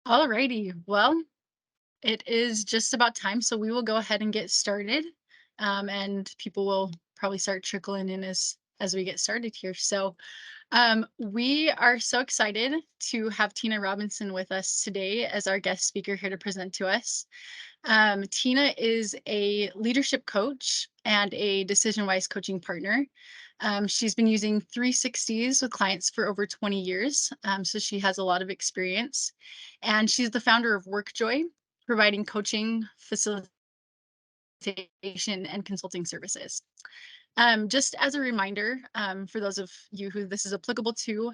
Alrighty. Well, it is just about time, so we will go ahead and get started. And people will probably start trickling in as we get started here. We are so excited to have Tina Robinson with us today as our guest speaker here to present to us. Tina is a leadership coach and a DecisionWise coaching partner. She's been using 360s with clients for over 20 years, so she has a lot of experience. And she's the founder of WorkJoy, providing coaching, facilitation, and consulting services. Just as a reminder, for those of you who this is applicable to,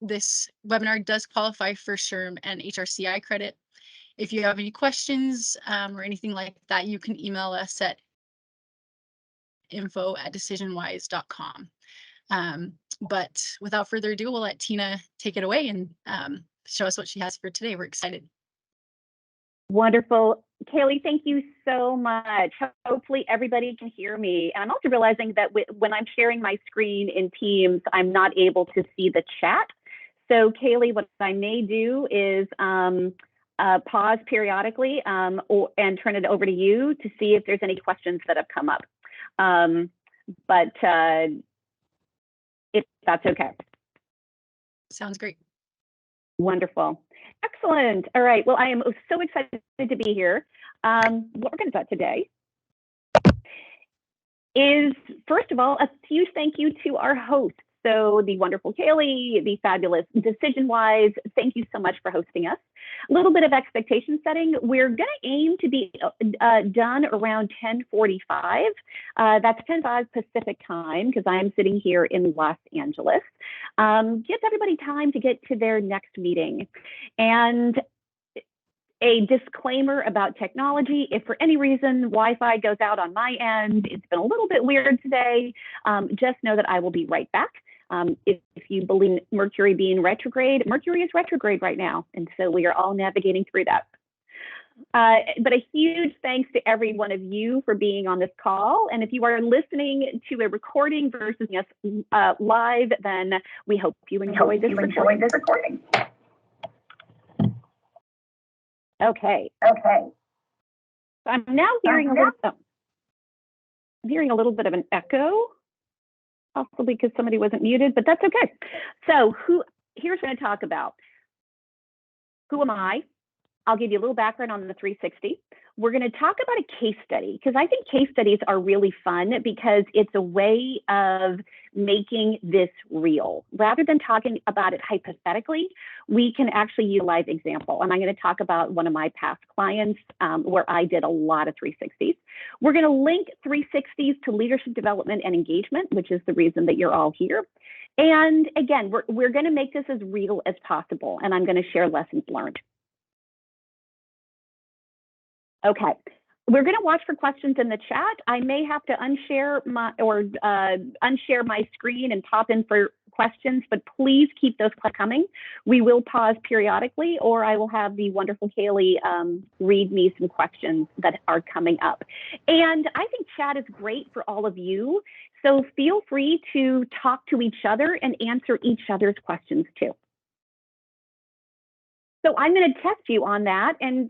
this webinar does qualify for SHRM and HRCI credit. If you have any questions or anything like that, you can email us at info@decisionwise.com. But without further ado, we'll let Tina take it away and show us what she has for today. We're excited. Wonderful. Kaylee, thank you so much. Hopefully everybody can hear me. And I'm also realizing that when I'm sharing my screen in Teams, I'm not able to see the chat. So Kaylee, what I may do is pause periodically and turn it over to you to see if there's any questions that have come up. But if that's okay. Sounds great. Wonderful. Excellent. All right. Well, I am so excited to be here. What we're going to talk today is, first of all, a huge thank you to our hosts. So the wonderful Kaylee, the fabulous DecisionWise, thank you so much for hosting us. A little bit of expectation setting. We're going to aim to be done around 10:45. That's 10:05 Pacific time because I'm sitting here in Los Angeles. Gives everybody time to get to their next meeting. And a disclaimer about technology. If for any reason Wi-Fi goes out on my end, it's been a little bit weird today, just know that I will be right back. If you believe Mercury being retrograde, Mercury is retrograde right now. And so we are all navigating through that. But a huge thanks to every one of you for being on this call. And if you are listening to a recording versus us live, then we hope you enjoy this recording. Okay. So I'm now hearing a little bit of an echo, possibly because somebody wasn't muted, but that's okay. So here's what I'm going to talk about. Who am I? I'll give you a little background on the 360. We're going to talk about a case study because I think case studies are really fun because it's a way of making this real. Rather than talking about it hypothetically, we can actually utilize example. And I'm going to talk about one of my past clients where I did a lot of 360s. We're going to link 360s to leadership development and engagement, which is the reason that you're all here. And again, we're going to make this as real as possible. And I'm going to share lessons learned. Okay, we're going to watch for questions in the chat. I may have to unshare my screen and pop in for questions, but please keep those coming. We will pause periodically, or I will have the wonderful Kaylee read me some questions that are coming up. And I think chat is great for all of you, so feel free to talk to each other and answer each other's questions too. So I'm going to test you on that and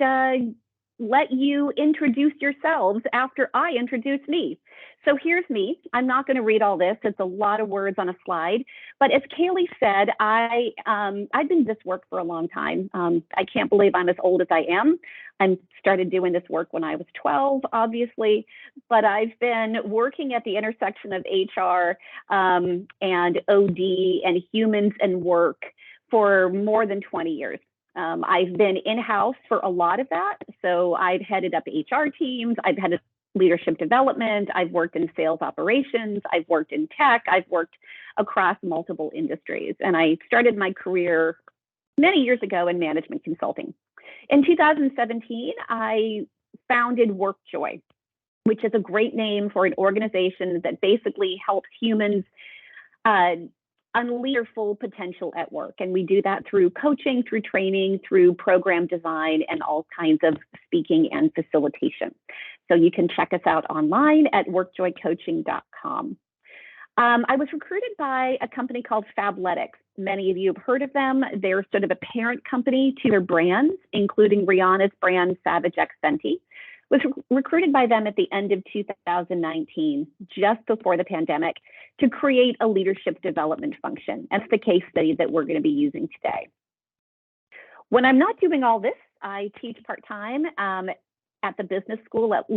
let you introduce yourselves after I introduce me. So here's me. I'm not going to read all this. It's a lot of words on a slide. But as Kaylee said, I've been this work for a long time. I can't believe I'm as old as I am. I started doing this work when I was 12, obviously, but I've been working at the intersection of HR and OD and humans and work for more than 20 years. I've been in-house for a lot of that. So I've headed up HR teams, I've headed leadership development, I've worked in sales operations, I've worked in tech, I've worked across multiple industries. And I started my career many years ago in management consulting. In 2017, I founded WorkJoy, which is a great name for an organization that basically helps humans unleash their full potential at work. And we do that through coaching, through training, through program design, and all kinds of speaking and facilitation. So you can check us out online at workjoycoaching.com. I was recruited by a company called Fabletics. Many of you have heard of them. They're sort of a parent company to their brands, including Rihanna's brand Savage X Fenty. Was recruited by them at the end of 2019, just before the pandemic, to create a leadership development function. That's the case study that we're going to be using today. When I'm not doing all this, I teach part-time at the business school at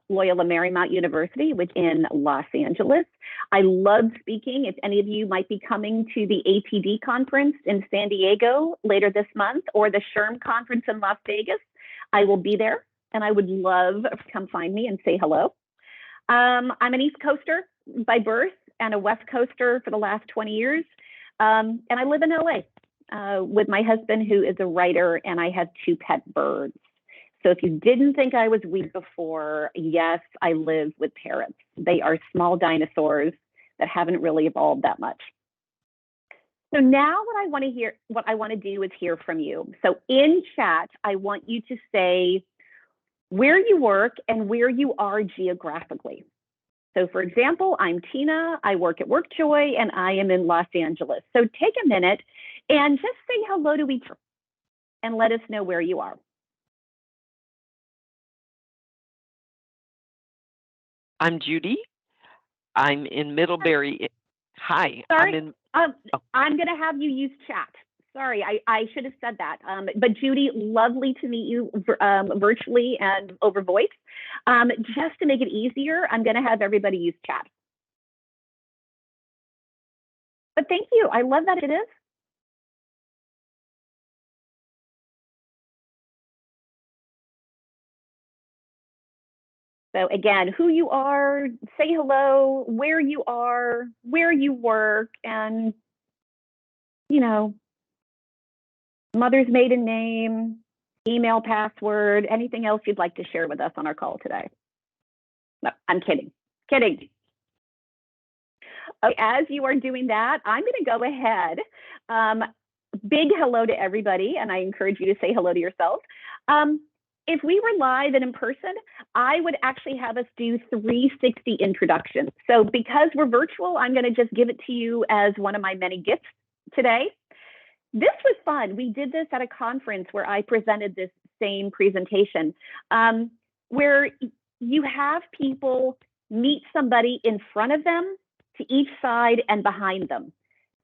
Loyola Marymount University, which in Los Angeles. I love speaking. If any of you might be coming to the ATD conference in San Diego later this month, or the SHRM conference in Las Vegas, I will be there, and I would love to come find me and say hello. I'm an East Coaster by birth and a West Coaster for the last 20 years. And I live in LA with my husband, who is a writer, and I have 2 pet birds. So if you didn't think I was weird before, yes, I live with parrots. They are small dinosaurs that haven't really evolved that much. So now what I want to do is hear from you. So in chat, I want you to say where you work and where you are geographically. So for example, I'm Tina, I work at WorkJoy, and I am in Los Angeles. So take a minute and just say hello to each other and let us know where you are. I'm Judy. I'm in Middlebury. Hi, I'm Sorry, in. um, Oh, I'm going to have you use chat. Sorry, I should have said that. But Judy, lovely to meet you virtually and over voice. Just to make it easier, I'm going to have everybody use chat. But thank you. I love that it is. So again, who you are, say hello, where you are, where you work, and, you know, mother's maiden name, email password, anything else you'd like to share with us on our call today. No, I'm kidding. Kidding. Okay, as you are doing that, I'm going to go ahead. Big hello to everybody, and I encourage you to say hello to yourself. If we were live and in person, I would actually have us do 360 introductions. So because we're virtual, I'm going to just give it to you as one of my many gifts today. This was fun. We did this at a conference where I presented this same presentation, where you have people meet somebody in front of them, to each side, and behind them.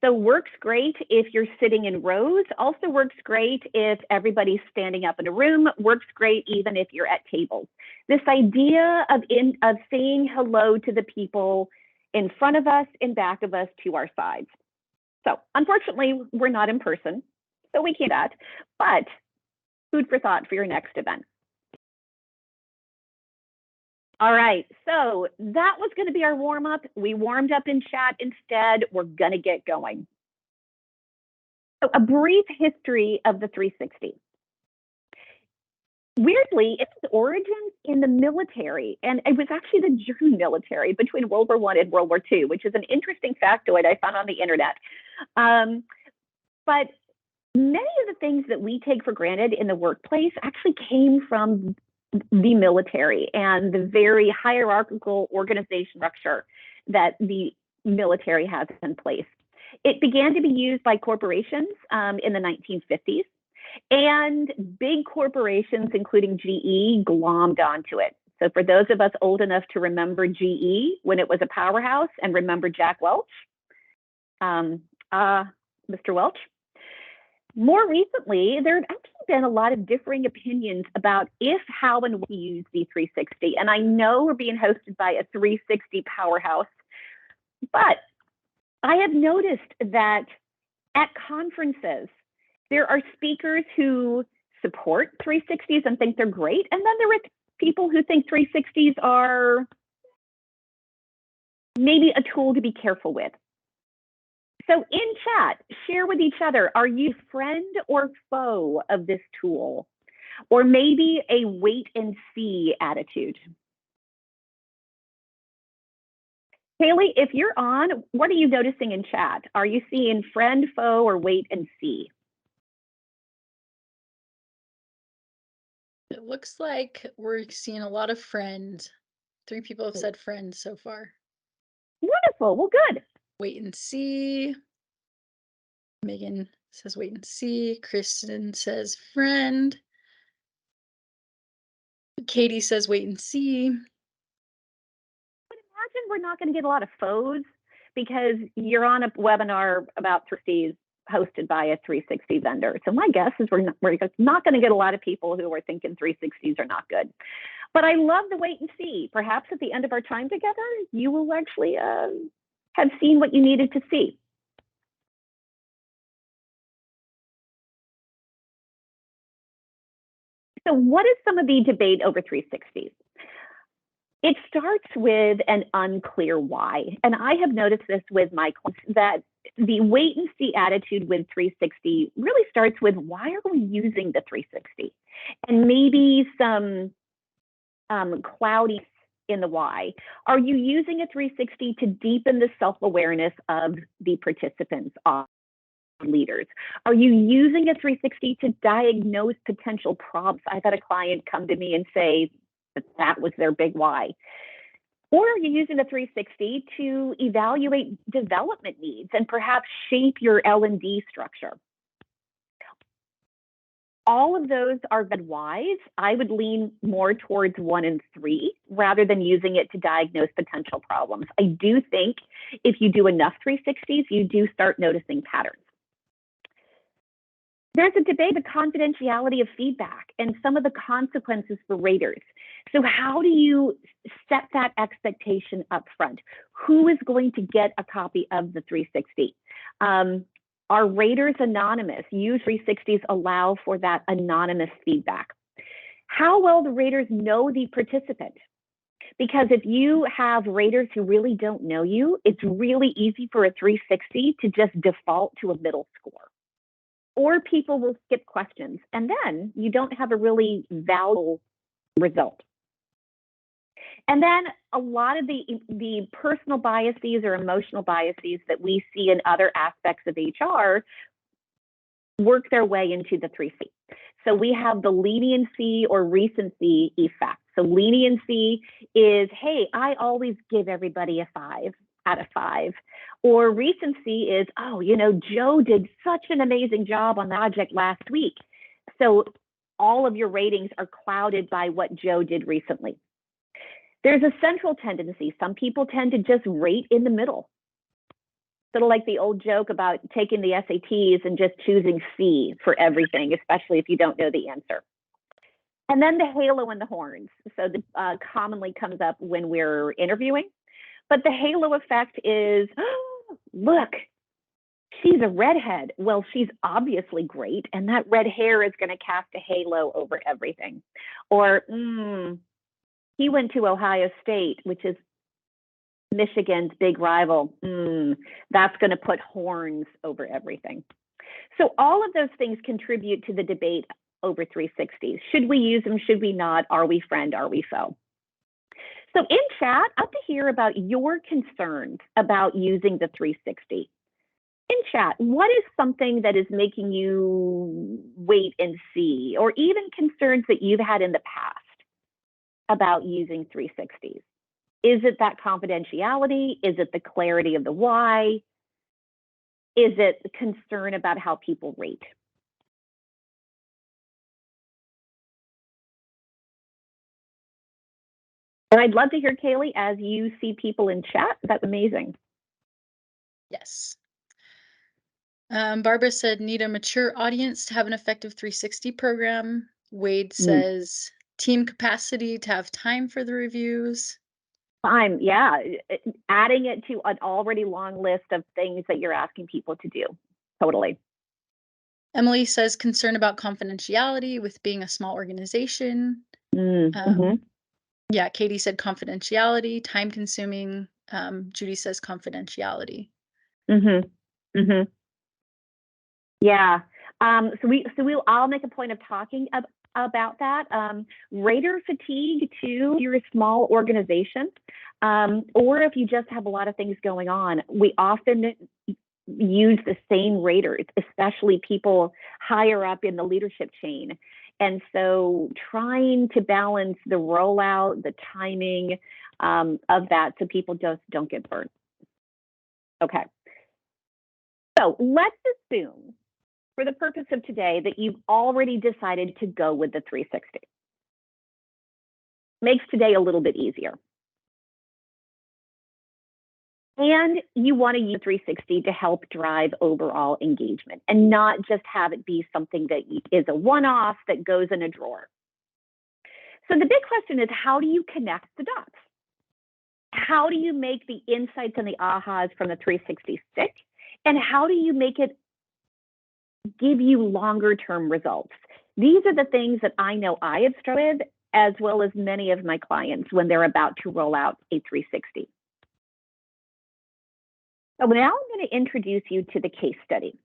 So works great if you're sitting in rows, also works great if everybody's standing up in a room, works great even if you're at tables. This idea of saying hello to the people in front of us, in back of us, to our sides. So unfortunately, we're not in person, so we can't do that, but food for thought for your next event. All right, so that was going to be our warm-up. We warmed up in chat instead. We're going to get going. So a brief history of the 360. Weirdly, its origins in the military, and it was actually the German military between World War I and World War II, which is an interesting factoid I found on the internet. But many of the things that we take for granted in the workplace actually came from the military and the very hierarchical organization structure that the military has in place. It began to be used by corporations in the 1950s, and big corporations, including GE, glommed onto it. So for those of us old enough to remember GE when it was a powerhouse and remember Jack Welch, Mr. Welch, more recently, there have actually been a lot of differing opinions about if, how, and when to use the 360. And I know we're being hosted by a 360 powerhouse, but I have noticed that at conferences, there are speakers who support 360s and think they're great, and then there are people who think 360s are maybe a tool to be careful with. So in chat, share with each other, are you friend or foe of this tool? Or maybe a wait and see attitude? Haley, if you're on, what are you noticing in chat? Are you seeing friend, foe, or wait and see? It looks like we're seeing a lot of friend. 3 people have said friend so far. Wonderful. Well, good. Wait and see. Megan says wait and see. Kristen says friend. Katie says wait and see. Imagine we're not going to get a lot of foes because you're on a webinar about 360s hosted by a 360 vendor. So my guess is we're not going to get a lot of people who are thinking 360s are not good. But I love the wait and see. Perhaps at the end of our time together, you will actually have seen what you needed to see. So what is some of the debate over 360s? It starts with an unclear why. And I have noticed this with my clients that the wait and see attitude with 360 really starts with why are we using the 360? And maybe some cloudy in the why. Are you using a 360 to deepen the self-awareness of the participants, leaders? Are you using a 360 to diagnose potential problems? I've had a client come to me and say that was their big why. Or are you using the 360 to evaluate development needs and perhaps shape your L&D structure? All of those are good whys. I would lean more towards 1 and 3 rather than using it to diagnose potential problems. I do think if you do enough 360s, you do start noticing patterns. There's a debate of the confidentiality of feedback and some of the consequences for raters. So how do you set that expectation up front? Who is going to get a copy of the 360? Are raters anonymous? Use 360s allow for that anonymous feedback. How well do raters know the participant? Because if you have raters who really don't know you, it's really easy for a 360 to just default to a middle score. Or people will skip questions, and then you don't have a really valuable result. And then a lot of the personal biases or emotional biases that we see in other aspects of HR work their way into the 3C. So we have the leniency or recency effect. So leniency is, hey, I always give everybody a 5 out of 5. Or recency is, oh, you know, Joe did such an amazing job on the project last week. So all of your ratings are clouded by what Joe did recently. There's a central tendency. Some people tend to just rate in the middle. Sort of like the old joke about taking the SATs and just choosing C for everything, especially if you don't know the answer. And then the halo and the horns. So this commonly comes up when we're interviewing. But the halo effect is, oh, look, she's a redhead. Well, she's obviously great, and that red hair is going to cast a halo over everything. Or, he went to Ohio State, which is Michigan's big rival. That's going to put horns over everything. So all of those things contribute to the debate over 360s. Should we use them? Should we not? Are we friend? Are we foe? So in chat, I'd like to hear about your concerns about using the 360. In chat, what is something that is making you wait and see, or even concerns that you've had in the past about using 360s? Is it that confidentiality? Is it the clarity of the why? Is it concern about how people rate? And I'd love to hear, Kaylee, as you see people in chat. That's amazing. Yes. Barbara said, need a mature audience to have an effective 360 program. Wade says, team capacity to have time for the reviews. Time, yeah. Adding it to an already long list of things that you're asking people to do. Totally. Emily says, concern about confidentiality with being a small organization. Yeah, Katie said confidentiality, time consuming. Judy says confidentiality. Yeah. So I'll make a point of talking about that. Rater fatigue too. If you're a small organization, or if you just have a lot of things going on, we often use the same raters, especially people higher up in the leadership chain. And so trying to balance the rollout, the timing of that so people just don't get burnt. Okay. So let's assume, for the purpose of today, that you've already decided to go with the 360. Makes today a little bit easier. And you want to use 360 to help drive overall engagement and not just have it be something that is a one-off that goes in a drawer. So the big question is, how do you connect the dots? How do you make the insights and the ahas from the 360 stick? And how do you make it give you longer term results? These are the things that I know I have struggled with, as well as many of my clients when they're about to roll out a 360. So now I'm going to introduce you to the case study.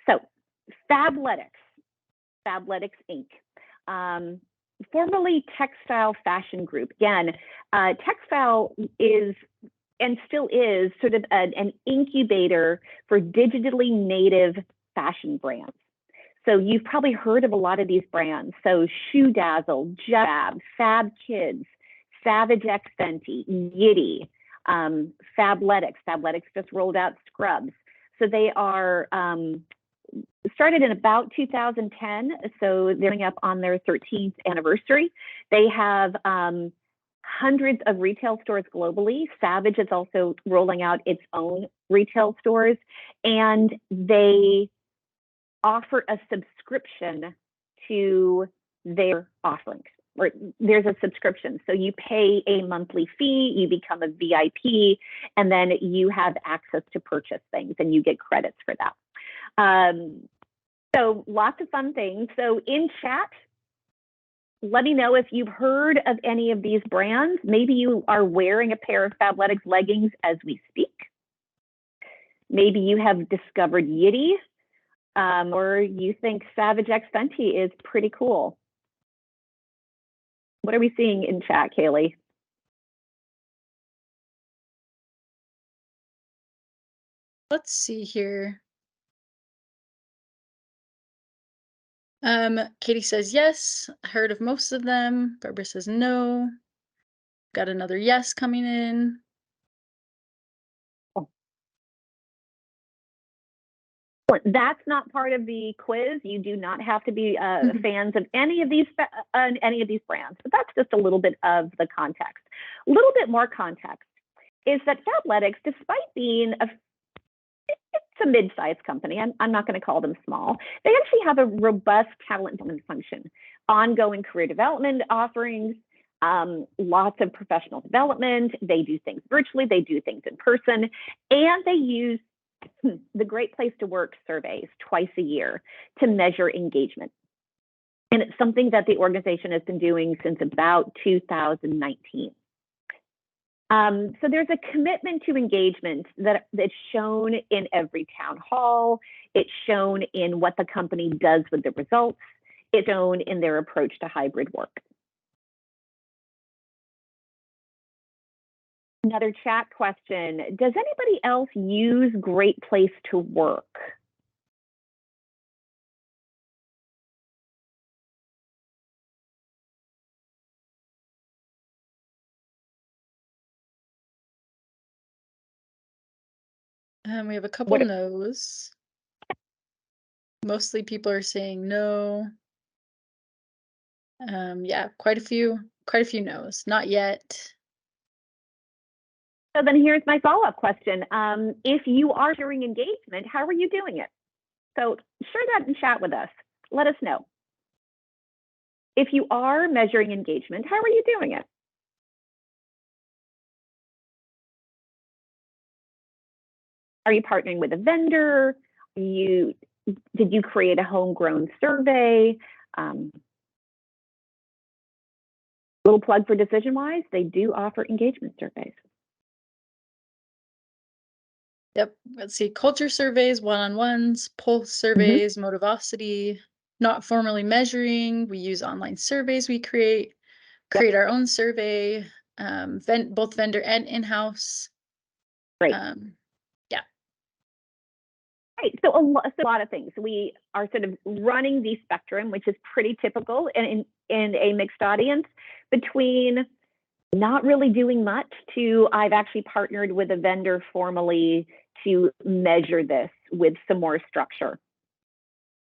So Fabletics Inc., formerly Textile Fashion Group. Again, Textile is and still is sort of an incubator for digitally native fashion brands. So you've probably heard of a lot of these brands. So Shoe Dazzle, Jab, Fab Kids, Savage X Fenty, Yitty, Fabletics. Fabletics just rolled out scrubs. So they are started in about 2010. So they're coming up on their 13th anniversary. They have hundreds of retail stores globally. Savage is also rolling out its own retail stores, and they offer a subscription to their offerings. Or there's a subscription. So you pay a monthly fee, you become a VIP, and then you have access to purchase things and you get credits for that. So lots of fun things. So in chat, let me know if you've heard of any of these brands. Maybe you are wearing a pair of Fabletics leggings as we speak. Maybe you have discovered Yitty, or you think Savage X Fenty is pretty cool. What are we seeing in chat, Kaylee? Let's see here. Katie says yes, heard of most of them. Barbara says no. Got another yes coming in. That's not part of the quiz. You do not have to be fans of any of these brands, but that's just a little bit of the context. A little bit more context is that Fabletics, despite being it's a mid-sized company, I'm not going to call them small, they actually have a robust talent development function, ongoing career development offerings, lots of professional development. They do things virtually, they do things in person, and they use the Great Place to Work surveys twice a year to measure engagement. And it's something that the organization has been doing since about 2019. So there's a commitment to engagement that's shown in every town hall. It's shown in what the company does with the results. It's shown in their approach to hybrid work. Another chat question. Does anybody else use Great Place to Work? We have a couple no's. Mostly people are saying no. Yeah, quite a few no's. Not yet. So then here's my follow-up question. If you are sharing engagement, how are you doing it? So share that in chat with us. Let us know. If you are measuring engagement, how are you doing it? Are you partnering with a vendor? Did you create a homegrown survey? Little plug for DecisionWise, they do offer engagement surveys. Yep. Let's see. Culture surveys, one-on-ones, pulse surveys, motivosity, not formally measuring. We use online surveys we create our own survey, both vendor and in-house. Great. Yeah. Right. So a lot of things. We are sort of running the spectrum, which is pretty typical in a mixed audience, between not really doing much to I've actually partnered with a vendor formally to measure this with some more structure.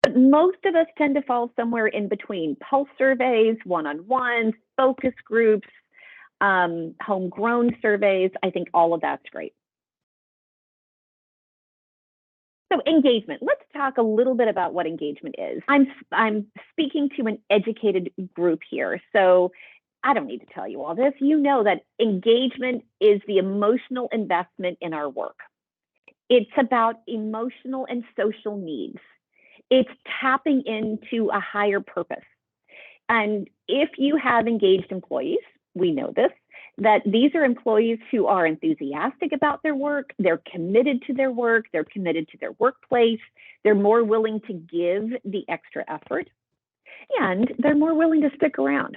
But most of us tend to fall somewhere in between: pulse surveys, one-on-ones, focus groups, homegrown surveys. I think all of that's great. So engagement, let's talk a little bit about what engagement is. I'm speaking to an educated group here, so I don't need to tell you all this. You know that engagement is the emotional investment in our work. It's about emotional and social needs. It's tapping into a higher purpose. And if you have engaged employees, we know this, that these are employees who are enthusiastic about their work, they're committed to their work, they're committed to their workplace, they're more willing to give the extra effort, and they're more willing to stick around.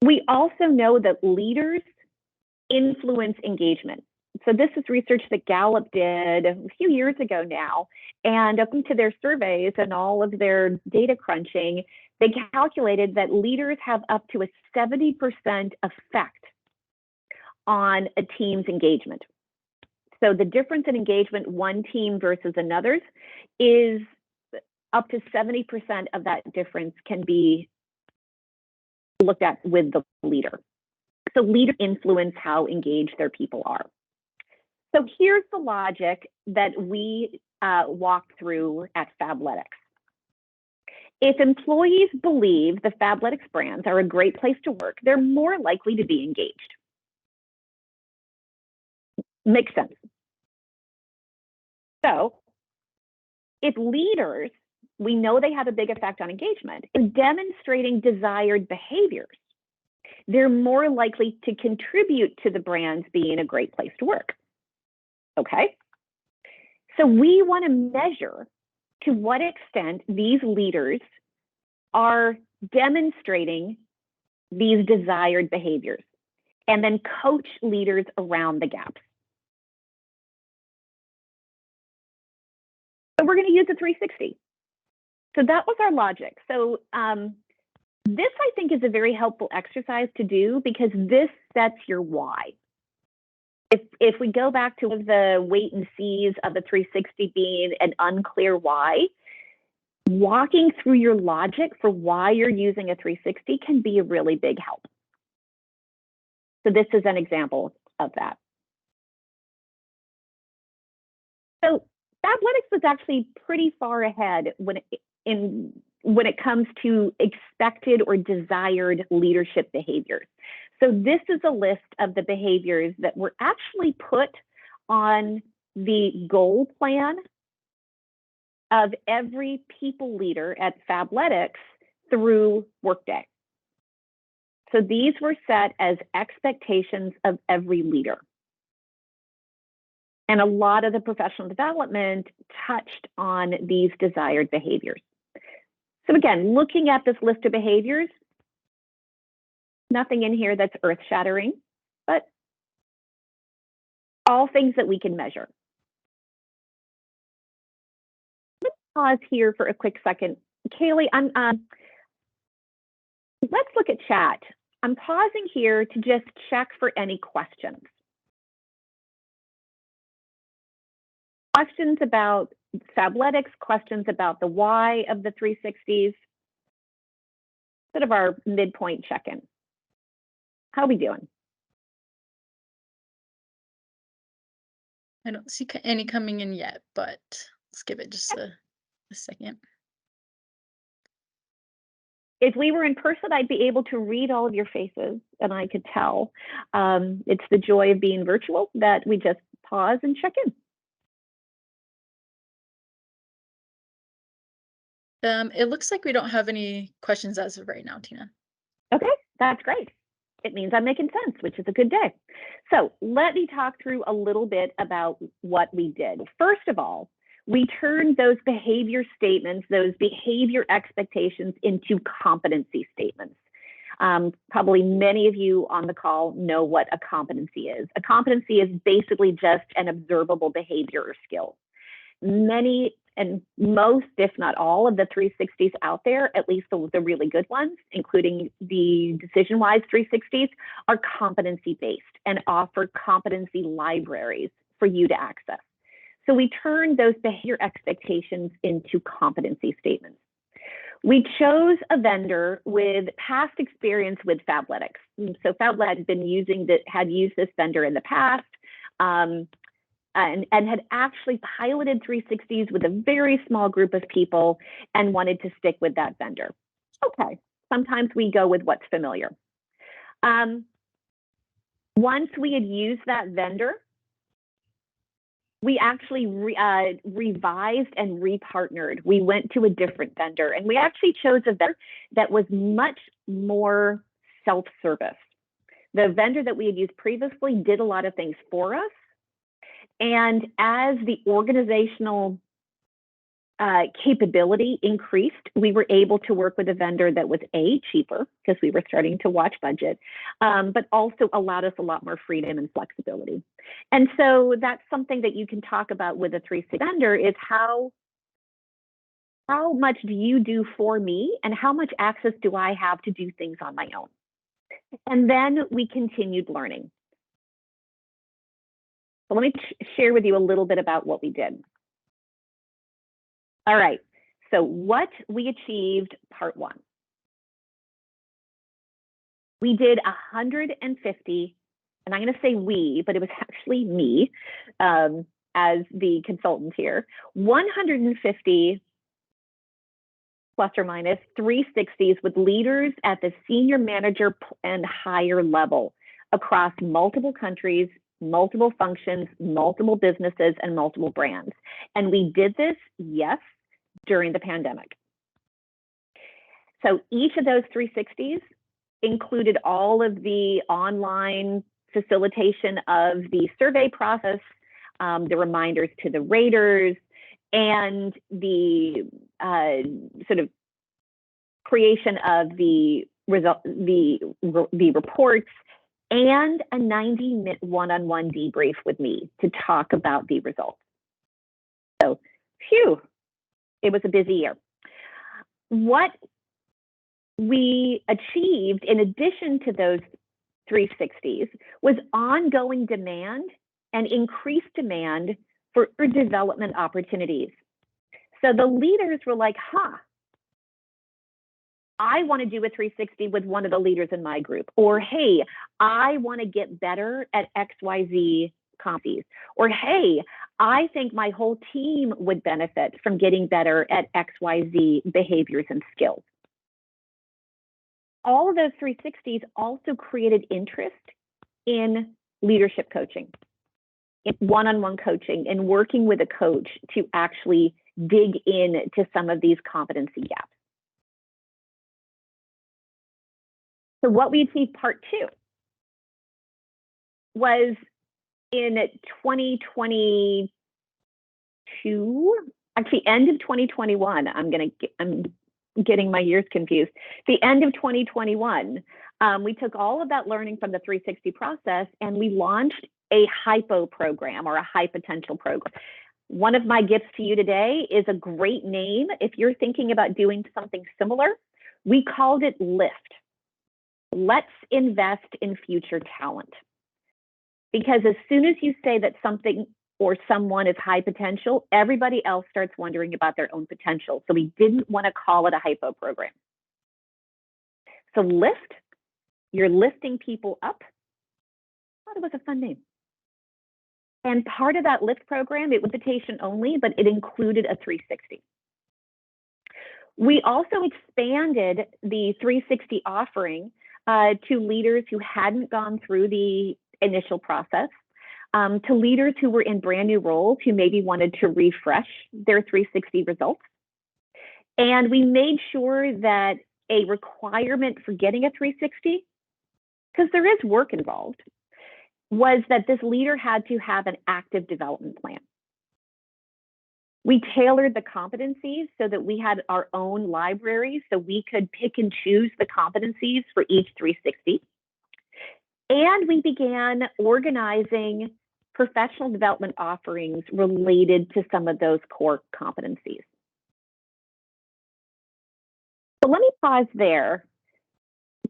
We also know that leaders influence engagement. So this is research that Gallup did a few years ago now, and up to their surveys and all of their data crunching, they calculated that leaders have up to a 70% effect on a team's engagement. So the difference in engagement, one team versus another's, is up to 70% of that difference can be looked at with the leader. So leaders influence how engaged their people are. So here's the logic that we walked through at Fabletics. If employees believe the Fabletics brands are a great place to work, they're more likely to be engaged. Makes sense. So if leaders, we know they have a big effect on engagement, in demonstrating desired behaviors, they're more likely to contribute to the brands being a great place to work. Okay? So we want to measure to what extent these leaders are demonstrating these desired behaviors, and then coach leaders around the gaps. So we're going to use a 360. So that was our logic. So this, I think, is a very helpful exercise to do, because this sets your why. If we go back to the wait and sees of the 360 being an unclear why, walking through your logic for why you're using a 360 can be a really big help. So this is an example of that. So Fabletics was actually pretty far ahead when it comes to expected or desired leadership behaviors. So this is a list of the behaviors that were actually put on the goal plan of every people leader at Fabletics through Workday. So these were set as expectations of every leader. And a lot of the professional development touched on these desired behaviors. So again, looking at this list of behaviors, nothing in here that's earth-shattering, but all things that we can measure. Let's pause here for a quick second. Kaylee, let's look at chat. I'm pausing here to just check for any questions. Questions about Fabletics, questions about the why of the 360s, sort of our midpoint check-in. How are we doing? I don't see any coming in yet, but let's give it just a second. If we were in person, I'd be able to read all of your faces and I could tell. It's the joy of being virtual that we just pause and check in. It looks like we don't have any questions as of right now, Tina. Okay, that's great. It means I'm making sense, which is a good day. So let me talk through a little bit about what we did. First of all, we turned those behavior statements, those behavior expectations, into competency statements. Probably many of you on the call know what a competency is. A competency is basically just an observable behavior or skill. Many And most, if not all, of the 360s out there, at least the really good ones, including the DecisionWise 360s, are competency-based and offer competency libraries for you to access. So we turned those behavior expectations into competency statements. We chose a vendor with past experience with Fabletics. So Fabletics had used this vendor in the past, and had actually piloted 360s with a very small group of people and wanted to stick with that vendor. Okay, sometimes we go with what's familiar. Once we had used that vendor, we actually revised and repartnered. We went to a different vendor, and we actually chose a vendor that was much more self-service. The vendor that we had used previously did a lot of things for us. And as the organizational capability increased, we were able to work with a vendor that was cheaper, because we were starting to watch budget, but also allowed us a lot more freedom and flexibility. And so that's something that you can talk about with a 360 vendor, is how much do you do for me, and how much access do I have to do things on my own? And then we continued learning. So let me share with you a little bit about what we did. All right, so what we achieved, part one. We did 150, and I'm going to say we, but it was actually me as the consultant here, 150 plus or minus 360s with leaders at the senior manager and higher level across multiple countries, multiple functions, multiple businesses, and multiple brands. And we did this, yes, during the pandemic. So each of those 360s included all of the online facilitation of the survey process, the reminders to the raters, and the sort of creation of the reports, and a 90-minute one-on-one debrief with me to talk about the results. So, phew, it was a busy year. What we achieved in addition to those 360s was ongoing demand and increased demand for development opportunities. So the leaders were like, I want to do a 360 with one of the leaders in my group, or hey, I want to get better at XYZ competencies, or hey, I think my whole team would benefit from getting better at XYZ behaviors and skills. All of those 360s also created interest in leadership coaching, in one-on-one coaching, and working with a coach to actually dig into some of these competency gaps. So what we achieved part two was in 2022, actually end of 2021, I'm getting my years confused. The end of 2021, we took all of that learning from the 360 process and we launched a HYPO program, or a high potential program. One of my gifts to you today is a great name. If you're thinking about doing something similar, we called it LIFT. Let's invest in future talent. Because as soon as you say that something or someone is high potential, everybody else starts wondering about their own potential. So we didn't want to call it a HYPO program. So LIFT, you're lifting people up. I thought it was a fun name. And part of that LIFT program, it was invitation only, but it included a 360. We also expanded the 360 offering to leaders who hadn't gone through the initial process, to leaders who were in brand new roles who maybe wanted to refresh their 360 results. And we made sure that a requirement for getting a 360, because there is work involved, was that this leader had to have an active development plan. We tailored the competencies so that we had our own library, so we could pick and choose the competencies for each 360. And we began organizing professional development offerings related to some of those core competencies. So let me pause there.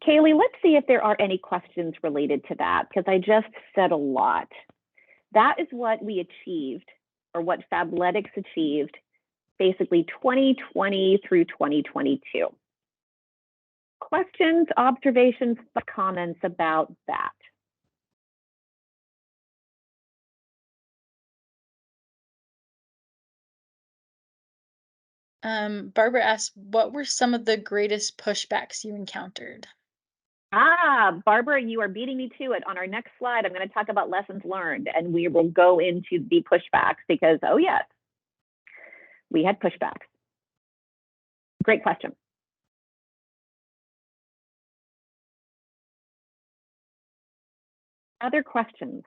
Kaylee, let's see if there are any questions related to that, because I just said a lot. That is what we achieved, or what Fabletics achieved, basically 2020 through 2022. Questions, observations, comments about that? Barbara asked, what were some of the greatest pushbacks you encountered? Barbara, you are beating me to it. On our next slide, I'm going to talk about lessons learned, and we will go into the pushbacks because, oh yes, we had pushbacks. Great question. Other questions?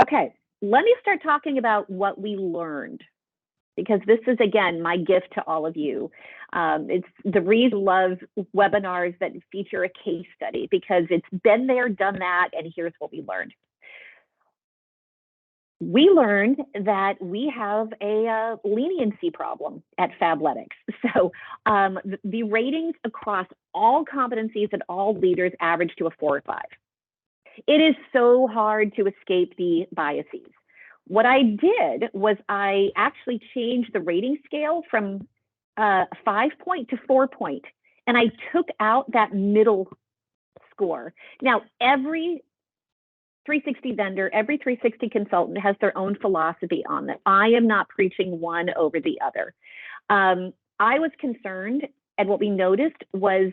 Okay, let me start talking about what we learned, because this is, again, my gift to all of you. It's the reason I love webinars that feature a case study, because it's been there, done that, and here's what we learned. We learned that we have a leniency problem at Fabletics. So the ratings across all competencies and all leaders average to a 4 or 5. It is so hard to escape the biases. What I did was I actually changed the rating scale from 5-point to 4-point, and I took out that middle score. Now, every 360 vendor, every 360 consultant has their own philosophy on this. I am not preaching one over the other. I was concerned, and what we noticed was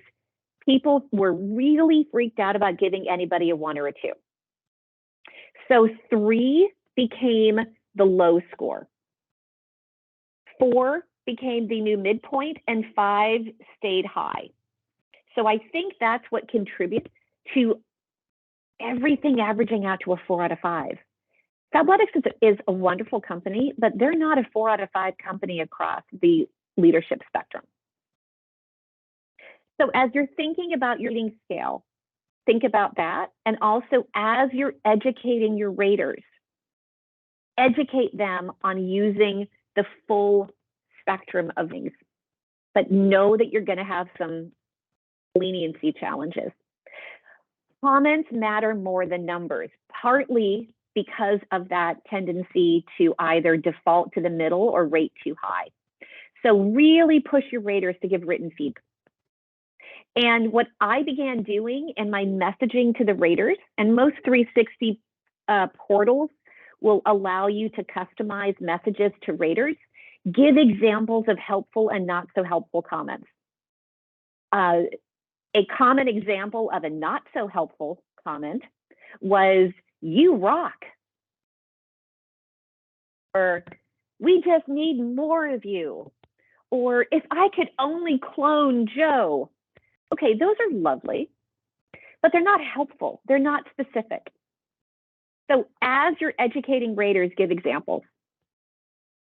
people were really freaked out about giving anybody a 1 or a 2. So 3 became the low score. 4 became the new midpoint, and 5 stayed high. So I think that's what contributes to everything averaging out to a 4 out of 5. Fabletics is a wonderful company, but they're not a 4 out of 5 company across the leadership spectrum. So as you're thinking about your rating scale, think about that. And also, as you're educating your raters, educate them on using the full spectrum of things, but know that you're going to have some leniency challenges. Comments matter more than numbers, partly because of that tendency to either default to the middle or rate too high. So really push your raters to give written feedback. And what I began doing in my messaging to the raters, and most 360 portals will allow you to customize messages to raters, give examples of helpful and not so helpful comments. A common example of a not so helpful comment was, "You rock," or "We just need more of you," or "If I could only clone Joe." Okay, those are lovely, but they're not helpful. They're not specific. So as you're educating raters, give examples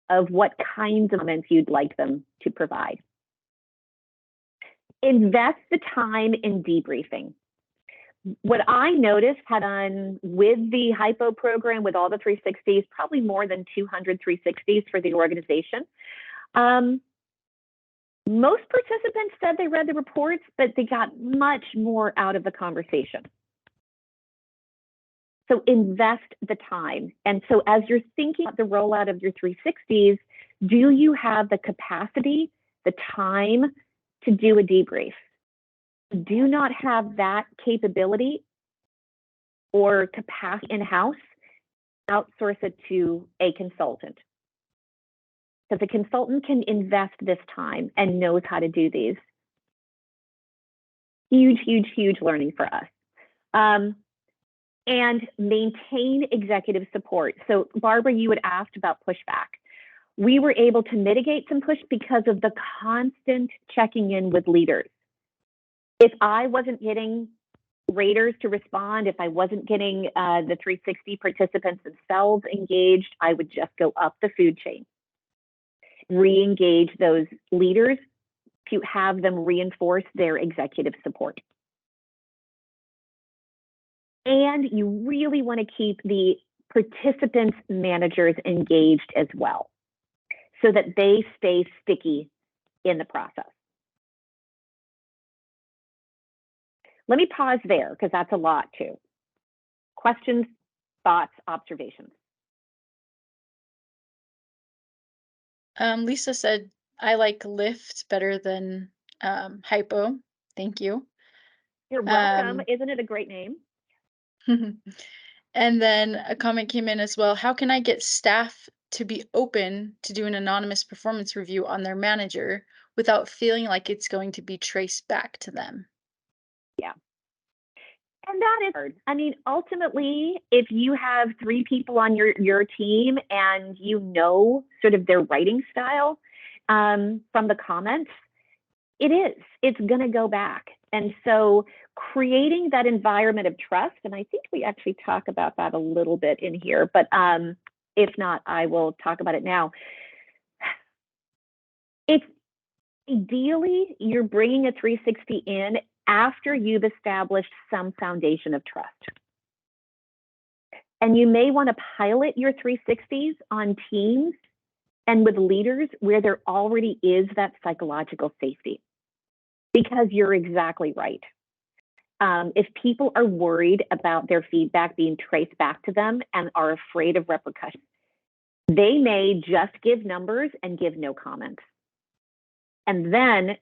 of what kinds of comments you'd like them to provide. Invest the time in debriefing. What I noticed had done with the hypo program, with all the 360s, probably more than 200 360s for the organization. Most participants said they read the reports, but they got much more out of the conversation. So invest the time. And so as you're thinking about the rollout of your 360s, do you have the capacity, the time to do a debrief? Do not have that capability or capacity in-house, outsource it to a consultant. Because a consultant can invest this time and knows how to do these. Huge, huge, huge learning for us. And maintain executive support. So Barbara, you had asked about pushback. We were able to mitigate some push because of the constant checking in with leaders. If I wasn't getting raters to respond, if I wasn't getting the 360 participants themselves engaged, I would just go up the food chain. Re-engage those leaders to have them reinforce their executive support. And you really want to keep the participants, managers engaged as well, so that they stay sticky in the process. Let me pause there because that's a lot too. Questions, thoughts, observations? Lisa said, I like lift better than hypo. Thank you. You're welcome. Isn't it a great name? And then a comment came in as well. How can I get staff to be open to do an anonymous performance review on their manager without feeling like it's going to be traced back to them? Yeah. And that is hard. I mean, ultimately, if you have 3 people on your team and you know sort of their writing style from the comments, it's going to go back. And so creating that environment of trust, and I think we actually talk about that a little bit in here, but if not, I will talk about it now. It's ideally, you're bringing a 360 in after you've established some foundation of trust. And you may want to pilot your 360s on teams and with leaders where there already is that psychological safety. Because you're exactly right. If people are worried about their feedback being traced back to them and are afraid of repercussions, they may just give numbers and give no comments. And then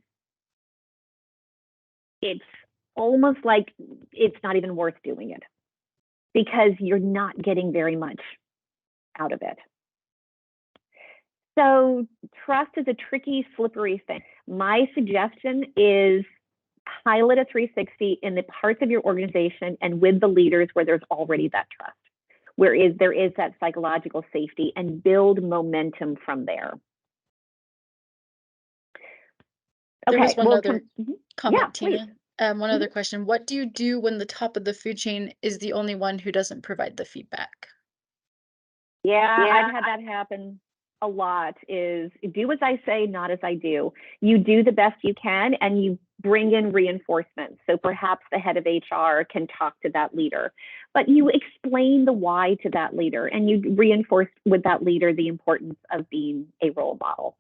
it's almost like it's not even worth doing it because you're not getting very much out of it. So trust is a tricky, slippery thing. My suggestion is pilot a 360 in the parts of your organization and with the leaders where there's already that trust, where there is that psychological safety, and build momentum from there. There was one other comment, yeah, Tina. One other question. What do you do when the top of the food chain is the only one who doesn't provide the feedback? Yeah, I've had that happen a lot. Is do as I say, not as I do. You do the best you can and you bring in reinforcements. So perhaps the head of HR can talk to that leader, but you explain the why to that leader and you reinforce with that leader the importance of being a role model.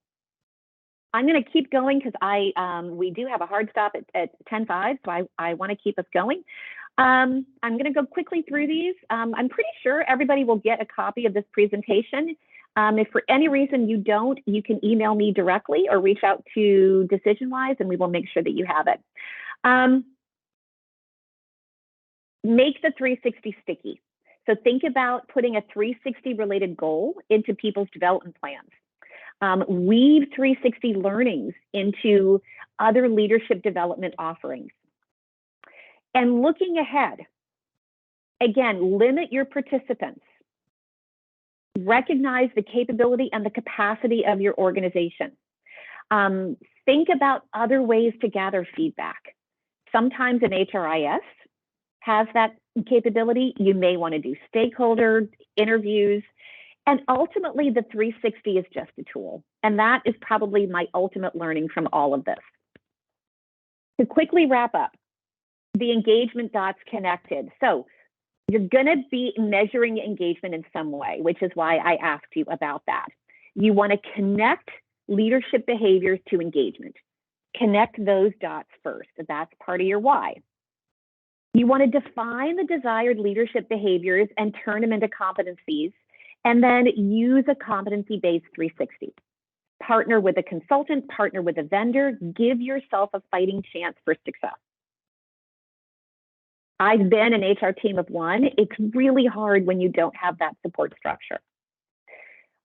I'm going to keep going because we do have a hard stop at 10:05, so I want to keep us going. I'm going to go quickly through these. I'm pretty sure everybody will get a copy of this presentation. If for any reason you don't, you can email me directly or reach out to DecisionWise and we will make sure that you have it. Make the 360 sticky. So think about putting a 360 related goal into people's development plans. Weave 360 learnings into other leadership development offerings. And looking ahead, again, limit your participants. Recognize the capability and the capacity of your organization. Think about other ways to gather feedback. Sometimes an HRIS has that capability. You may want to do stakeholder interviews. And ultimately, the 360 is just a tool. And that is probably my ultimate learning from all of this. To quickly wrap up, the engagement dots connected. So you're going to be measuring engagement in some way, which is why I asked you about that. You want to connect leadership behaviors to engagement. Connect those dots first. That's part of your why. You want to define the desired leadership behaviors and turn them into competencies, and then use a competency-based 360. Partner with a consultant, partner with a vendor, give yourself a fighting chance for success. I've been an HR team of one. It's really hard when you don't have that support structure.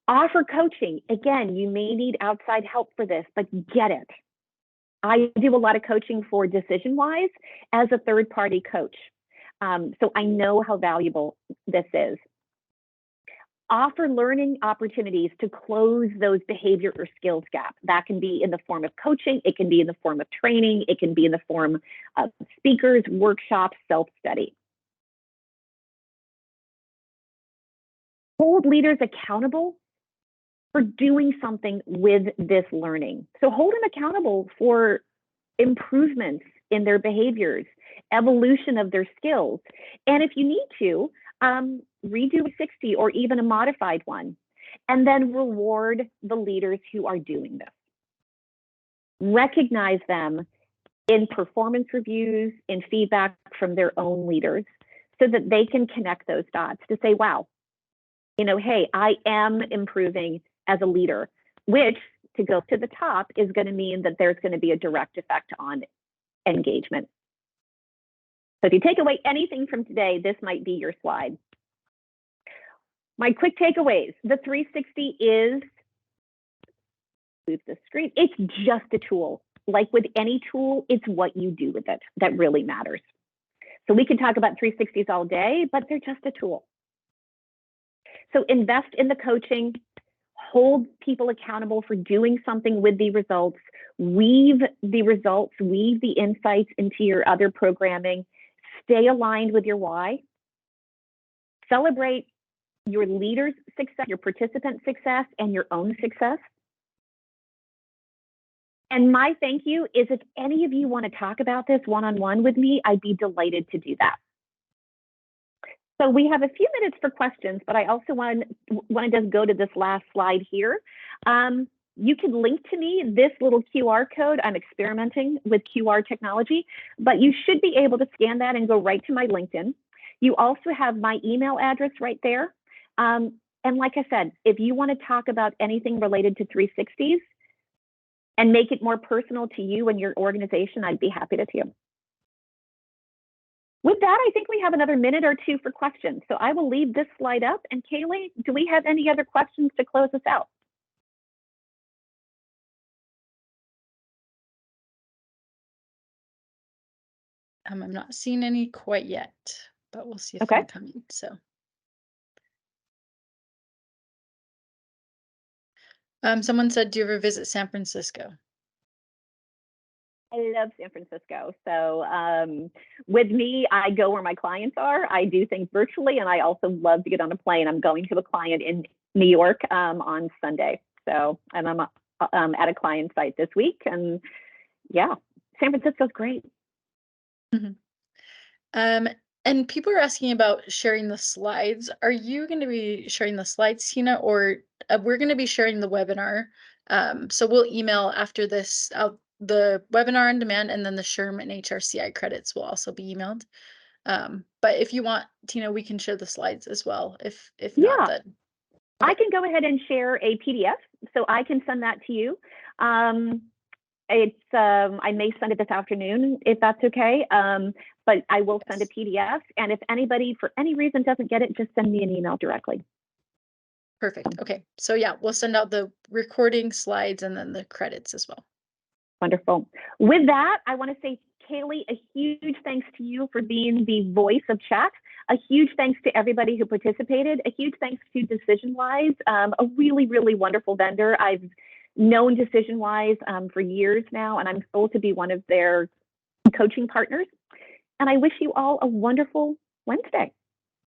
Offer coaching. Again, you may need outside help for this, but get it. I do a lot of coaching for DecisionWise as a third-party coach. So I know how valuable this is. Offer learning opportunities to close those behavior or skills gaps. That can be in the form of coaching, it can be in the form of training, it can be in the form of speakers, workshops, self-study. Hold leaders accountable for doing something with this learning. So hold them accountable for improvements in their behaviors evolution of their skills. And if you need to, redo a 60 or even a modified one, and then reward the leaders who are doing this. Recognize them in performance reviews, in feedback from their own leaders, so that they can connect those dots to say, wow, hey, I am improving as a leader, which, to go to the top, is going to mean that there's going to be a direct effect on engagement. So if you take away anything from today, this might be your slide. My quick takeaways: the 360 is, move the screen, it's just a tool. Like with any tool, it's what you do with it that really matters. So we can talk about 360s all day, but they're just a tool. So invest in the coaching, hold people accountable for doing something with the results, weave the results, weave the insights into your other programming, stay aligned with your why, celebrate your leader's success, your participant success, and your own success. And my thank you is, if any of you want to talk about this one-on-one with me, I'd be delighted to do that. So we have a few minutes for questions, but I also want to just go to this last slide here. You can link to me this little QR code. I'm experimenting with QR technology, but you should be able to scan that and go right to my LinkedIn. You also have my email address right there. And like I said, if you want to talk about anything related to 360s and make it more personal to you and your organization, I'd be happy to too. With that, I think we have another minute or two for questions. So I will leave this slide up. And Kaylee, do we have any other questions to close us out? I'm not seeing any quite yet, but we'll see if Okay. they're coming. So, someone said, "Do you ever visit San Francisco?" I love San Francisco. So with me, I go where my clients are. I do things virtually, and I also love to get on a plane. I'm going to a client in New York on Sunday. So, and I'm at a client site this week. And yeah, San Francisco's great. Mm-hmm. And people are asking about sharing the slides. Are you going to be sharing the slides, Tina, or we're going to be sharing the webinar? So we'll email after this out the webinar on demand, and then the SHRM and HRCI credits will also be emailed. But if you want, Tina, we can share the slides as well. If not, then okay. I can go ahead and share a PDF, so I can send that to you. I may send it this afternoon if that's okay. But I will send a PDF, and if anybody for any reason doesn't get it, just send me an email directly. Perfect. Okay. So yeah, we'll send out the recording, slides, and then the credits as well. Wonderful. With that, I want to say, Kaylee, a huge thanks to you for being the voice of chat. A huge thanks to everybody who participated. A huge thanks to DecisionWise, a really, really wonderful vendor. I've known DecisionWise for years now, and I'm thrilled to be one of their coaching partners. And I wish you all a wonderful Wednesday.